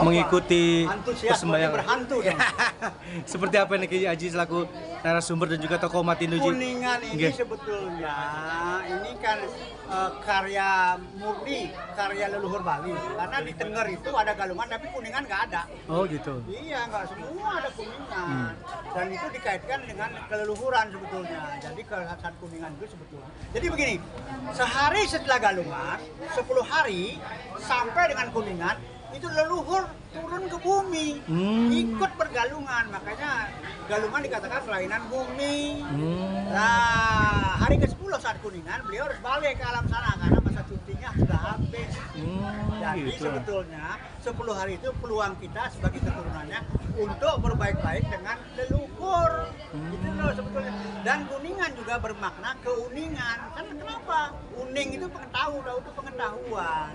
mengikuti Antusias persembahyaan. berhantu dong. Seperti apa nih Ki Aji selaku narasumber dan juga tokoh umat Hindu Ji? Kuningan ini Nggih. sebetulnya ini kan karya murni, karya leluhur Bali. Karena di Tengger itu ada Galungan tapi Kuningan nggak ada. Oh gitu. Iya, nggak semua ada Kuningan. Dan itu dikaitkan dengan keleluhuran sebetulnya. Jadi kekhasan Kuningan itu sebetulnya. Jadi begini, sehari setelah Galungan, 10 hari sampai dengan Kuningan, itu leluhur turun ke bumi, ikut bergalungan. Makanya Galungan dikatakan kelainan bumi. Nah, hari ke-10 saat Kuningan, beliau harus balik ke alam sana karena masa cutinya sudah habis. Jadi Gitu. sebetulnya 10 hari itu peluang kita sebagai keturunannya untuk berbaik-baik dengan leluhur. Itu loh sebetulnya. Dan Kuningan juga bermakna keuningan. Karena kenapa? Uning itu pengetahuan, itu pengetahuan.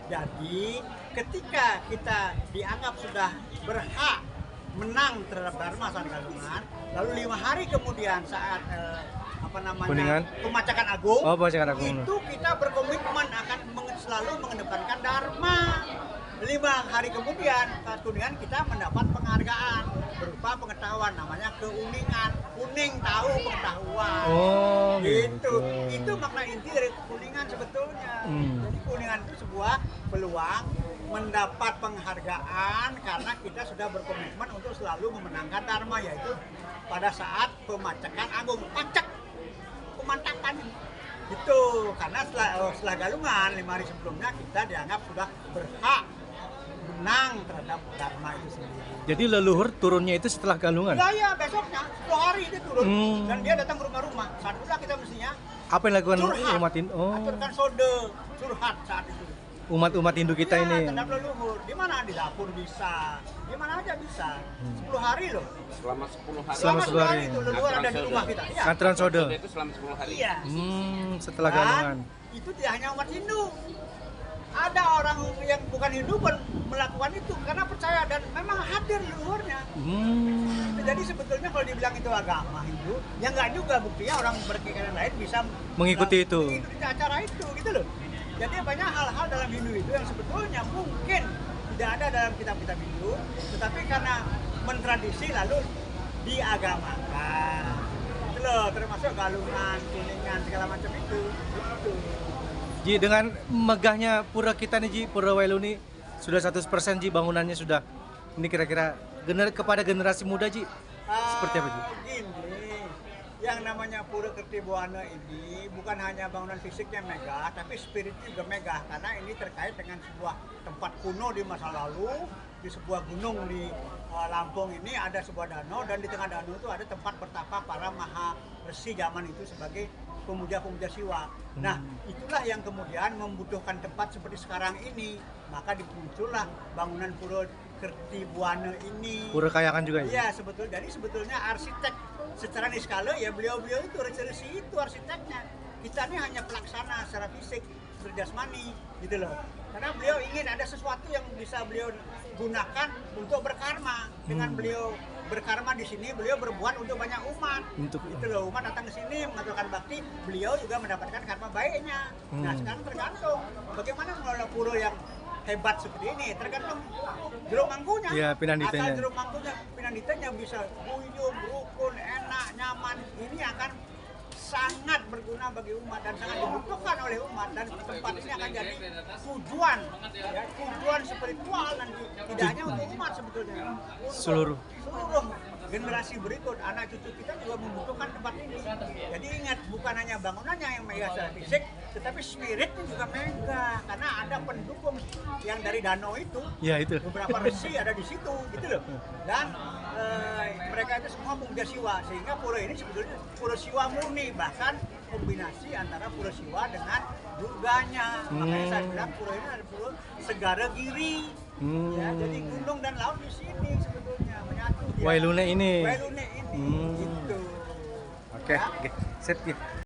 Jadi ketika kita dianggap sudah berhak menang terhadap Dharma saat Galungan, lalu 5 hari kemudian saat Kuningan. pemacakan agung, Oh, pemacakan agung. itu kita berkomitmen akan selalu mengedepankan Dharma. 5 hari kemudian saat Kuningan kita mendapat penghargaan berupa pengetahuan, namanya keuningan. Kuning tahu pengetahuan. Oh Gitu. Itu makna inti dari Kuningan sebetulnya. Jadi Kuningan itu sebuah peluang mendapat penghargaan karena kita sudah berkomitmen untuk selalu memenangkan Dharma, yaitu pada saat pemacakan agung, pacak pemantapan itu. Karena setelah Galungan 5 hari sebelumnya kita dianggap sudah berhak menang terhadap Dharma itu sendiri. Jadi leluhur turunnya itu setelah Galungan. Ya besoknya 10 hari dia turun dan dia datang ke rumah-rumah. Saat itulah kita mestinya Apa yang dilakukan curhat, umat Hindu? Oh, aturkan sode, curhat saat itu. umat umat Hindu kita Ya, ini. terhadap leluhur. Di mana? Di dapur bisa. Di mana aja bisa. 10 hari loh. Selama 10 hari. Selama 10 hari. itu leluhur ada di rumah kita. Iya. Aturan sode. Itu selama 10 hari. Iya. Setelah Dan Galungan. itu tidak hanya umat Hindu. Ada orang yang bukan Hindu pun melakukan itu karena percaya dan memang hadir leluhurnya. Jadi sebetulnya kalau dibilang itu agama Hindu, ya nggak juga, buktinya orang berkeyakinan lain bisa Mengikuti itu. mengikuti acara itu, gitu loh. Jadi banyak hal-hal dalam Hindu itu yang sebetulnya mungkin tidak ada dalam kitab-kitab Hindu, tetapi karena mentradisi lalu diagamakan. Itu loh, termasuk Galungan, Kuningan, segala macam itu. Gitu. Ji, dengan megahnya pura kita nih Ji, Pura Wailu nih sudah 100% Ji bangunannya sudah. Ini kira-kira kepada generasi muda Ji, seperti apa Ji? Gini, yang namanya Pura Kertibuana ini bukan hanya bangunan fisiknya megah, tapi spiritnya juga megah karena ini terkait dengan sebuah tempat kuno di masa lalu. Di sebuah gunung di Lampung ini ada sebuah danau, dan di tengah danau itu ada tempat bertapa para maha resi zaman itu sebagai pemuja-pemuja Siwa. Nah, itulah yang kemudian membutuhkan tempat seperti sekarang ini. Maka dimuncullah bangunan Pura Kertibuana ini. Pura Kayangan juga ya? Iya, sebetulnya. Jadi sebetulnya arsitek secara niskala ya beliau-beliau itu resi-resi itu arsiteknya. Kita ini hanya pelaksana secara fisik, berjasmani gitu loh. Karena beliau ingin ada sesuatu yang bisa beliau gunakan untuk berkarma. Dengan beliau berkarma di sini, beliau berbuat untuk banyak umat. Untuk Itu loh, umat datang ke sini mengaturkan bakti, beliau juga mendapatkan karma baiknya. Nah, sekarang tergantung bagaimana mengelola pura yang hebat seperti ini, tergantung jeruk mangkunya. Iya, pinanditanya. Asal jeruk mangkunya, pinanditanya bisa guyup, rukun, enak, nyaman, ini akan sangat berguna bagi umat dan sangat dibutuhkan oleh umat, dan tempat ini akan jadi tujuan, ya, tujuan spiritual nanti, tidak hanya untuk umat sebetulnya, untuk Seluruh generasi berikut, anak cucu kita juga membutuhkan tempat ini. Jadi ingat, bukan hanya bangunannya yang megah secara fisik, tetapi spiritnya juga megah karena ada pendukung yang dari danau itu. Ya itu. Beberapa resi ada di situ, gitu loh. Dan mereka itu semua pemuja Siwa, sehingga pura ini sebetulnya pura Siwa murni, bahkan kombinasi antara pura Siwa dengan Durganya. Makanya saya bilang pura ini ada pura Segara Giri. Ya, jadi gunung dan laut di sini sebetulnya menyatu. Wailune ini. Wailune ini, gitu. Oke, sip ya.